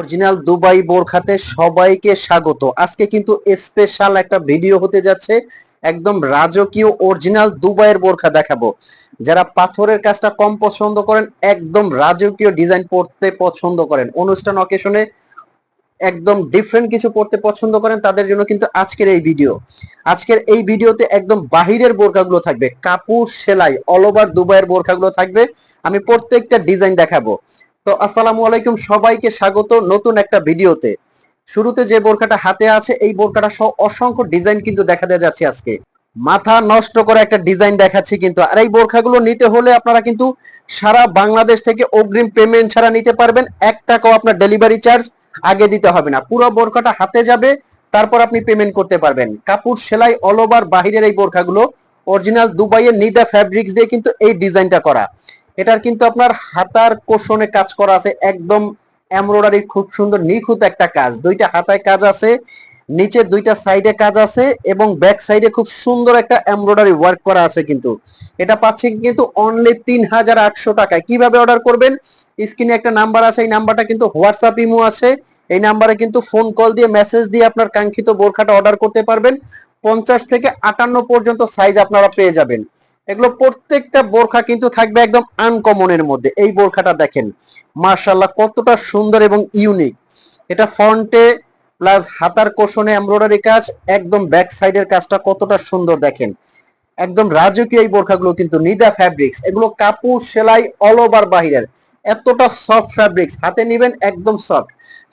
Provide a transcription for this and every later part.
Original Dubai বোরখাতে সবাইকে স্বাগত। আজকে কিন্তু স্পেশাল একটা ভিডিও হতে যাচ্ছে। একদম রাজকীয় অরিজিনাল দুবাইয়ের বোরখা দেখাবো। যারা পাথরের কাজটা কম পছন্দ করেন, একদম রাজকীয় ডিজাইন পড়তে পছন্দ করেন, অনুষ্ঠান অকেশনে একদম ডিফারেন্ট কিছু পড়তে পছন্দ করেন, তাদের জন্য কিন্তু আজকের এই ভিডিও। আজকের এই ভিডিওতে একদম বাহিরের বোরখাগুলো থাকবে, কাপড় সেলাই অল ওভার দুবাইয়ের বোরখাগুলো থাকবে। আমি প্রত্যেকটা ডিজাইন দেখাবো। তো আসসালামু আলাইকুম, সবাইকে স্বাগত নতুন একটা ভিডিওতে। শুরুতে যে বোরখাটা হাতে আছে, এই বোরখাটা সহ অসংখ্য ডিজাইন কিন্তু দেখা যাচ্ছে আজকে। মাথা নষ্ট করে একটা ডিজাইন দেখাচ্ছি কিন্তু। আর এই বোরখাগুলো নিতে হলে আপনারা কিন্তু সারা বাংলাদেশ থেকে অগ্রিম পেমেন্ট ছাড়া নিতে পারবেন। 1 টাকাও আপনার ডেলিভারি চার্জ আগে দিতে হবে না। পুরো বোরখাটা হাতে যাবে, তারপর আপনি পেমেন্ট করতে পারবেন। কাপড় সেলাই অল ওভার বাহিরের এই বোরখাগুলো অরিজিনাল দুবাইয়ের নিদা ফ্যাব্রিক্স দিয়ে কিন্তু এই ডিজাইনটা করা। এটার কিন্তু আপনার হাতার কোষণে কাজ করা আছে, একদম এমব্রয়ডারি, খুব সুন্দর নিখুঁত একটা কাজ। দুইটা হাতায় কাজ আছে, নিচে দুইটা সাইডে কাজ আছে, এবং ব্যাক সাইডে খুব সুন্দর একটা এমব্রয়ডারি ওয়ার্ক করা আছে। কিন্তু এটা পাচ্ছেন কিন্তু অনলি 3800 টাকায়। কিভাবে অর্ডার করবেন? স্ক্রিনে একটা নাম্বার আছে, এই নাম্বারটা কিন্তু হোয়াটসঅ্যাপ ইমো আছে। এই নাম্বারে কিন্তু ফোন কল দিয়ে মেসেজ দিয়ে আপনার কাঙ্ক্ষিত বোরখাটা অর্ডার করতে পারবেন। 50 থেকে 58 পর্যন্ত সাইজ আপনারা পেয়ে যাবেন। এগুলো প্রত্যেকটা বোরখা কিন্তু থাকবে একদম আনকমনের মধ্যে। এই বোরখাটা দেখেন, মার্শাল্লাহ কতটা সুন্দর এবং ইউনিক। এটা ফ্রন্টে প্লাস হাতার কোষণে এমব্রয়ডারি কাজ, একদম ব্যাক সাইডের কাজটা কতটা সুন্দর দেখেন। একদম রাজকীয় এই বোরখাগুলো কিন্তু নিদা ফ্যাব্রিক্স। এগুলো কাপড় সেলাই অল ওভার বাহিরের, এতটা সফট ফ্যাব্রিক্স, হাতে নিবেন একদম সফট।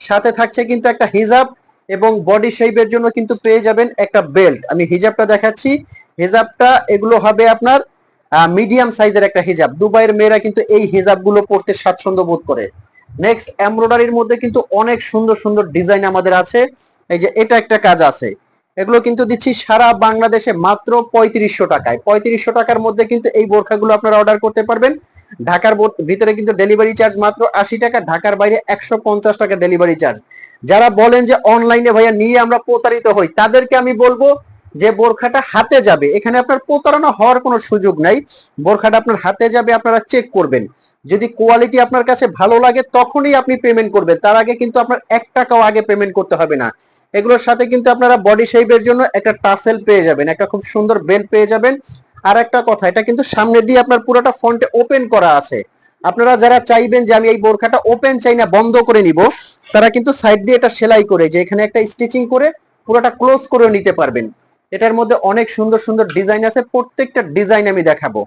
সাথে থাকছে কিন্তু একটা হিজাব, এবং বডি শেপের জন্য কিন্তু পেয়ে যাবেন একটা বেল্ট। আমি হিজাবটা দেখাচ্ছি। হিজাবটা এগুলো হবে আপনার মিডিয়াম সাইজের একটা হিজাব। দুবাইয়ের মেয়েরা কিন্তু এই হিজাবগুলো পরতে স্বাচ্ছন্দ্য বোধ করে। নেক্সট, এমব্রয়ডারির মধ্যে কিন্তু অনেক সুন্দর সুন্দর ডিজাইন আমাদের আছে। এই যে এটা একটা কাজ আছে, এগুলো কিন্তু দিচ্ছি সারা বাংলাদেশে মাত্র 3500 টাকায়। 3500 টাকার মধ্যে কিন্তু এই বোরখাগুলো আপনারা অর্ডার করতে পারবেন। ঢাকার ভিতরে কিন্তু ডেলিভারি চার্জ মাত্র 80 টাকা, ঢাকার বাইরে 150 টাকা ডেলিভারি চার্জ। যারা বলেন যে অনলাইনে ভাইয়া নিয়ে আমরা প্রতারিত হই, তাদেরকে আমি বলবো যে বোরখাটা হাতে যাবে, এখানে আপনার প্রতারণা হওয়ার কোনো সুযোগ নাই। বোরখাটা আপনার হাতে যাবে, আপনারা চেক করবেন। যদি কোয়ালিটি আপনার কাছে ভালো লাগে তখনই আপনি পেমেন্ট করবেন, তার আগে কিন্তু আপনার 1 টাকাও আগে পেমেন্ট করতে হবে না। এগুলোর সাথে কিন্তু আপনারা বডি শেপের জন্য একটা টাসেল পেয়ে যাবেন, একটা খুব সুন্দর বেল্ট পেয়ে যাবেন। আর একটা কথা, এটা কিন্তু সামনে দিয়ে আপনার পুরোটা ফ্রন্টে ওপেন করা আছে। আপনারা যারা চাইবেন যে আমি এই বোরখাটা ওপেন চাই না, বন্ধ করে নিব, তারা কিন্তু সাইড দিয়ে এটা সেলাই করে, যে এখানে একটা স্টিচিং করে পুরোটা ক্লোজ করে নিতে পারবেন। এটার মধ্যে অনেক সুন্দর সুন্দর ডিজাইন আছে, প্রত্যেকটা ডিজাইন আমি দেখাবো।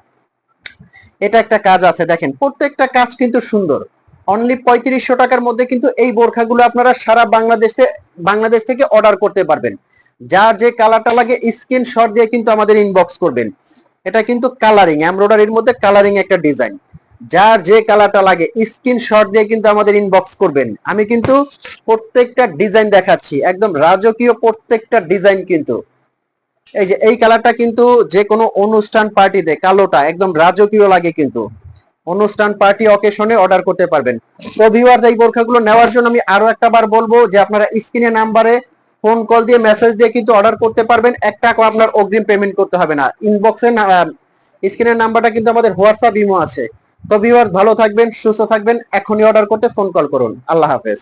এটা একটা কাজ আছে, দেখেন প্রত্যেকটা কাজ কিন্তু সুন্দর। অনলি 3500 টাকার মধ্যে কিন্তু এই বোরখাগুলো আপনারা সারা বাংলাদেশ থেকে অর্ডার করতে পারবেন। যার যে কালারটা লাগে স্ক্রিনশট দিয়ে কিন্তু আমাদের ইনবক্স করবেন। এটা কিন্তু কালারিং, এমব্রয়ডারির মধ্যে কালারিং একটা ডিজাইন। যার যে কালারটা লাগে স্ক্রিনশট দিয়ে কিন্তু আমাদের ইনবক্স করবেন। আমি কিন্তু প্রত্যেকটা ডিজাইন দেখাচ্ছি, একদম রাজকীয় প্রত্যেকটা ডিজাইন। কিন্তু এই যে এই কালারটা কিন্তু যে কোনো অনুষ্ঠান পার্টিতে কালোটা একদম রাজকীয় লাগে, কিন্তু অনুষ্ঠান পার্টি অকেশনে অর্ডার করতে পারবেন। তো ভিউয়ার্স, এই বোরখাগুলো নেওয়ার জন্য আমি আরো একটা বার বলবো যে আপনারা স্ক্রিনে নাম্বারে ফোন কল দিয়ে মেসেজ দিয়ে কিন্তু অর্ডার করতে পারবেন। 1 টাকা আপনার অগ্রিম পেমেন্ট করতে হবে না। ইনবক্সে স্ক্রিনের নাম্বারটা কিন্তু আমাদের হোয়াটসঅ্যাপ ইমো আছে। তো ভিউয়ার্স, ভালো থাকবেন, সুস্থ থাকবেন। এখনই অর্ডার করতে ফোন কল করুন। আল্লাহ হাফেজ।